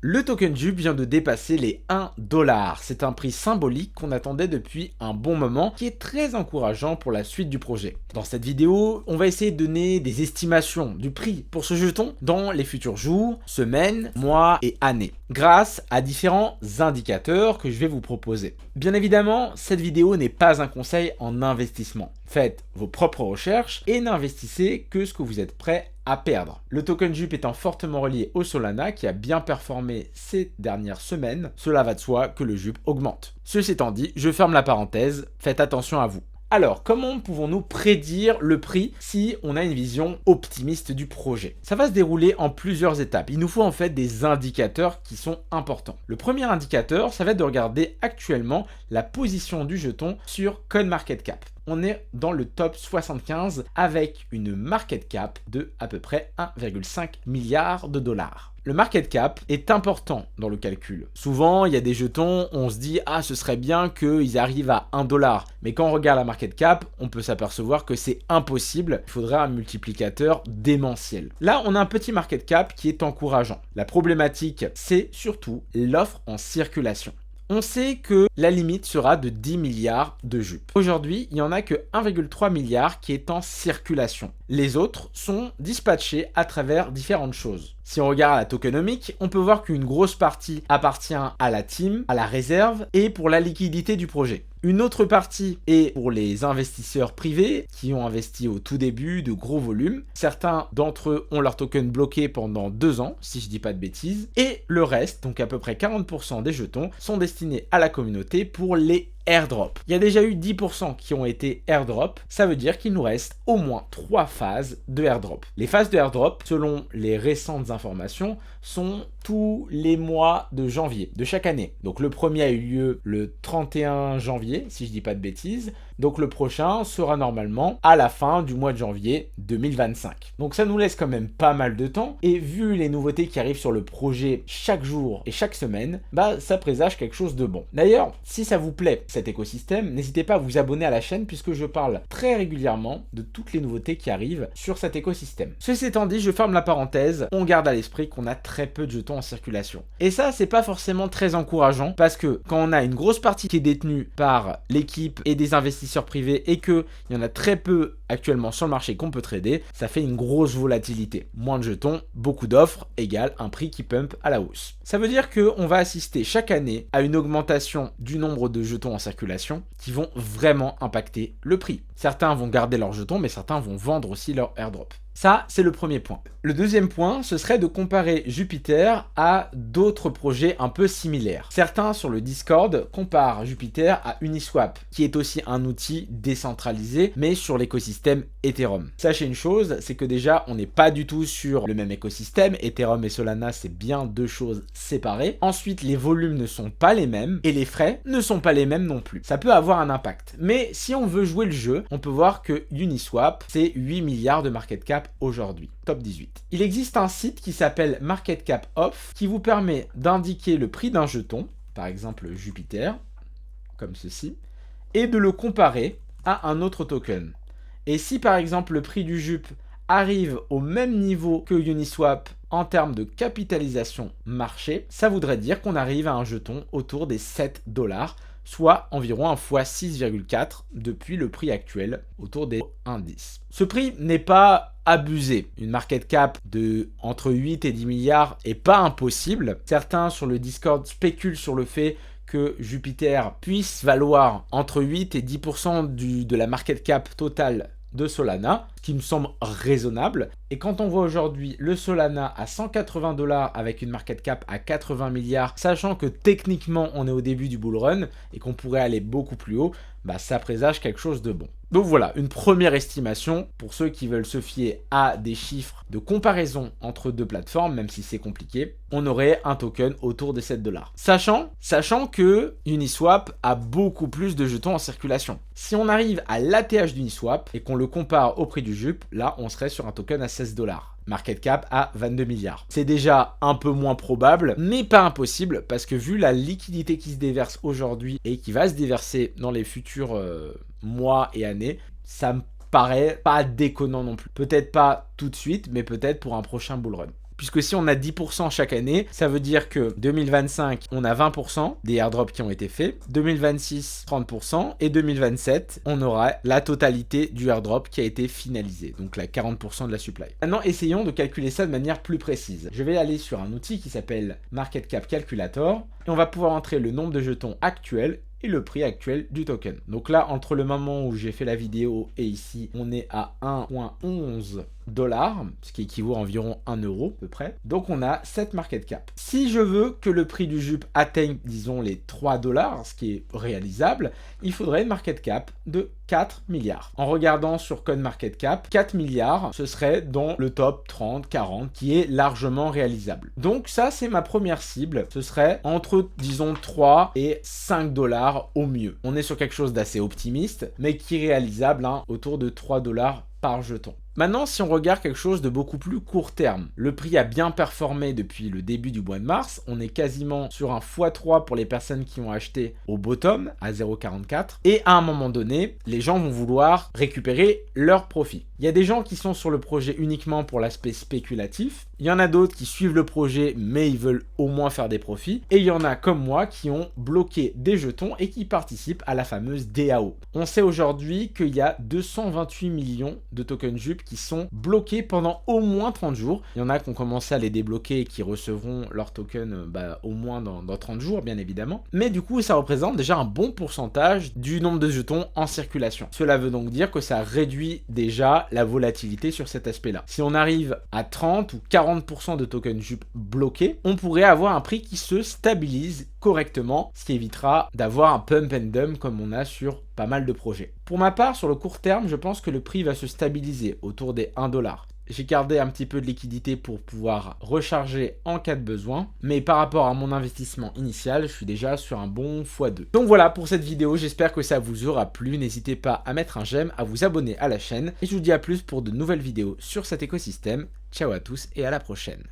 Le token Jup vient de dépasser les 1 $. C'est un prix symbolique qu'on attendait depuis un bon moment qui est très encourageant pour la suite du projet. Dans cette vidéo, on va essayer de donner des estimations du prix pour ce jeton dans les futurs jours, semaines, mois et années, grâce à différents indicateurs que je vais vous proposer. Bien évidemment, cette vidéo n'est pas un conseil en investissement. Faites vos propres recherches et n'investissez que ce que vous êtes prêt à perdre. Le token Jup étant fortement relié au Solana qui a bien performé ces dernières semaines, cela va de soi que le Jup augmente. Ceci étant dit, je ferme la parenthèse, faites attention à vous. Alors, comment pouvons-nous prédire le prix si on a une vision optimiste du projet? Ça va se dérouler en plusieurs étapes. Il nous faut en fait des indicateurs qui sont importants. Le premier indicateur, ça va être de regarder actuellement la position du jeton sur CoinMarketCap. On est dans le top 75 avec une market cap de à peu près 1,5 milliard de dollars. Le market cap est important dans le calcul. Souvent, il y a des jetons, on se dit « Ah, ce serait bien qu'ils arrivent à 1 $. Mais quand on regarde la market cap, on peut s'apercevoir que c'est impossible. Il faudrait un multiplicateur démentiel. Là, on a un petit market cap qui est encourageant. La problématique, c'est surtout l'offre en circulation. On sait que la limite sera de 10 milliards de Jup. Aujourd'hui, il n'y en a que 1,3 milliard qui est en circulation. Les autres sont dispatchés à travers différentes choses. Si on regarde la tokenomique, on peut voir qu'une grosse partie appartient à la team, à la réserve et pour la liquidité du projet. Une autre partie est pour les investisseurs privés qui ont investi au tout début de gros volumes. Certains d'entre eux ont leur token bloqué pendant 2 ans, si je dis pas de bêtises. Et le reste, donc à peu près 40% des jetons, sont destinés à la communauté pour les airdrop. Il y a déjà eu 10% qui ont été airdrop, ça veut dire qu'il nous reste au moins 3 phases de airdrop. Les phases de airdrop, selon les récentes informations, sont tous les mois de janvier de chaque année. Donc le premier a eu lieu le 31 janvier, si je dis pas de bêtises. Donc le prochain sera normalement à la fin du mois de janvier 2025. Donc ça nous laisse quand même pas mal de temps. Et vu les nouveautés qui arrivent sur le projet chaque jour et chaque semaine, ça présage quelque chose de bon. D'ailleurs, si ça vous plaît cet écosystème, n'hésitez pas à vous abonner à la chaîne puisque je parle très régulièrement de toutes les nouveautés qui arrivent sur cet écosystème. Ceci étant dit, je ferme la parenthèse. On garde à l'esprit qu'on a très peu de jetons en circulation. Et ça, c'est pas forcément très encourageant parce que quand on a une grosse partie qui est détenue par l'équipe et des investisseurs privés et qu'il y en a très peu actuellement sur le marché qu'on peut trader, ça fait une grosse volatilité. Moins de jetons, beaucoup d'offres égale un prix qui pump à la hausse. Ça veut dire qu'on va assister chaque année à une augmentation du nombre de jetons en circulation qui vont vraiment impacter le prix. Certains vont garder leurs jetons, mais certains vont vendre aussi leur airdrop. Ça, c'est le premier point. Le deuxième point, ce serait de comparer Jupiter à d'autres projets un peu similaires. Certains sur le Discord comparent Jupiter à Uniswap, qui est aussi un outil décentralisé, mais sur l'écosystème Ethereum. Sachez une chose, c'est que déjà, on n'est pas du tout sur le même écosystème. Ethereum et Solana, c'est bien deux choses séparées. Ensuite, les volumes ne sont pas les mêmes et les frais ne sont pas les mêmes non plus. Ça peut avoir un impact. Mais si on veut jouer le jeu, on peut voir que Uniswap, c'est 8 milliards de market cap aujourd'hui, top 18. Il existe un site qui s'appelle Market Cap Off qui vous permet d'indiquer le prix d'un jeton, par exemple Jupiter, comme ceci, et de le comparer à un autre token. Et si par exemple le prix du Jup arrive au même niveau que Uniswap en termes de capitalisation marché, ça voudrait dire qu'on arrive à un jeton autour des 7 $, soit environ un fois 6,4 depuis le prix actuel, autour des 1,10. Ce prix n'est pas abusé. Une market cap de entre 8 et 10 milliards est pas impossible. Certains sur le Discord spéculent sur le fait que Jupiter puisse valoir entre 8 et 10% de la market cap totale de Solana, ce qui me semble raisonnable. Et quand on voit aujourd'hui le Solana à 180 $ avec une market cap à 80 milliards, sachant que techniquement on est au début du bull run et qu'on pourrait aller beaucoup plus haut, ça présage quelque chose de bon. Donc voilà, une première estimation pour ceux qui veulent se fier à des chiffres de comparaison entre deux plateformes, même si c'est compliqué, on aurait un token autour des 7 $. Sachant que Uniswap a beaucoup plus de jetons en circulation. Si on arrive à l'ATH d'Uniswap et qu'on le compare au prix du Jup, là on serait sur un token à 16 $. Market cap à 22 milliards. C'est déjà un peu moins probable, mais pas impossible, parce que vu la liquidité qui se déverse aujourd'hui et qui va se déverser dans les futurs mois et années, ça me paraît pas déconnant non plus. Peut-être pas tout de suite, mais peut-être pour un prochain bull run. puisque si on a 10% chaque année, ça veut dire que 2025, on a 20% des airdrops qui ont été faits, 2026, 30%, et 2027, on aura la totalité du airdrop qui a été finalisé, donc la 40% de la supply. Maintenant, essayons de calculer ça de manière plus précise. Je vais aller sur un outil qui s'appelle Market Cap Calculator, et on va pouvoir entrer le nombre de jetons actuels et le prix actuel du token. Donc là, entre le moment où j'ai fait la vidéo et ici, on est à 1,11 $, ce qui équivaut à environ 1 € à peu près. Donc on a cette market cap. Si je veux que le prix du jupe atteigne, disons, les 3 $, ce qui est réalisable, il faudrait une market cap de 4 milliards. En regardant sur CoinMarketCap, 4 milliards, ce serait dans le top 30, 40, qui est largement réalisable. Donc ça, c'est ma première cible. Ce serait entre, disons, 3 et 5 $ au mieux. On est sur quelque chose d'assez optimiste, mais qui est réalisable autour de 3 $ par jeton. Maintenant, si on regarde quelque chose de beaucoup plus court terme, le prix a bien performé depuis le début du mois de mars. On est quasiment sur un x3 pour les personnes qui ont acheté au bottom à 0,44. Et à un moment donné, les gens vont vouloir récupérer leur profit. Il y a des gens qui sont sur le projet uniquement pour l'aspect spéculatif. Il y en a d'autres qui suivent le projet, mais ils veulent au moins faire des profits. Et il y en a comme moi qui ont bloqué des jetons et qui participent à la fameuse DAO. On sait aujourd'hui qu'il y a 228 millions de tokens JUP qui sont bloqués pendant au moins 30 jours. Il y en a qui ont commencé à les débloquer et qui recevront leur token au moins dans 30 jours, bien évidemment. Mais du coup, ça représente déjà un bon pourcentage du nombre de jetons en circulation. Cela veut donc dire que ça réduit déjà la volatilité sur cet aspect-là. Si on arrive à 30 ou 40% de tokens JUP bloqués, on pourrait avoir un prix qui se stabilise correctement, ce qui évitera d'avoir un pump and dump comme on a sur pas mal de projets. Pour ma part, sur le court terme, je pense que le prix va se stabiliser autour des 1 $. J'ai gardé un petit peu de liquidité pour pouvoir recharger en cas de besoin, mais par rapport à mon investissement initial, je suis déjà sur un bon x2. Donc voilà pour cette vidéo, j'espère que ça vous aura plu. N'hésitez pas à mettre un j'aime, à vous abonner à la chaîne, et je vous dis à plus pour de nouvelles vidéos sur cet écosystème. Ciao à tous et à la prochaine.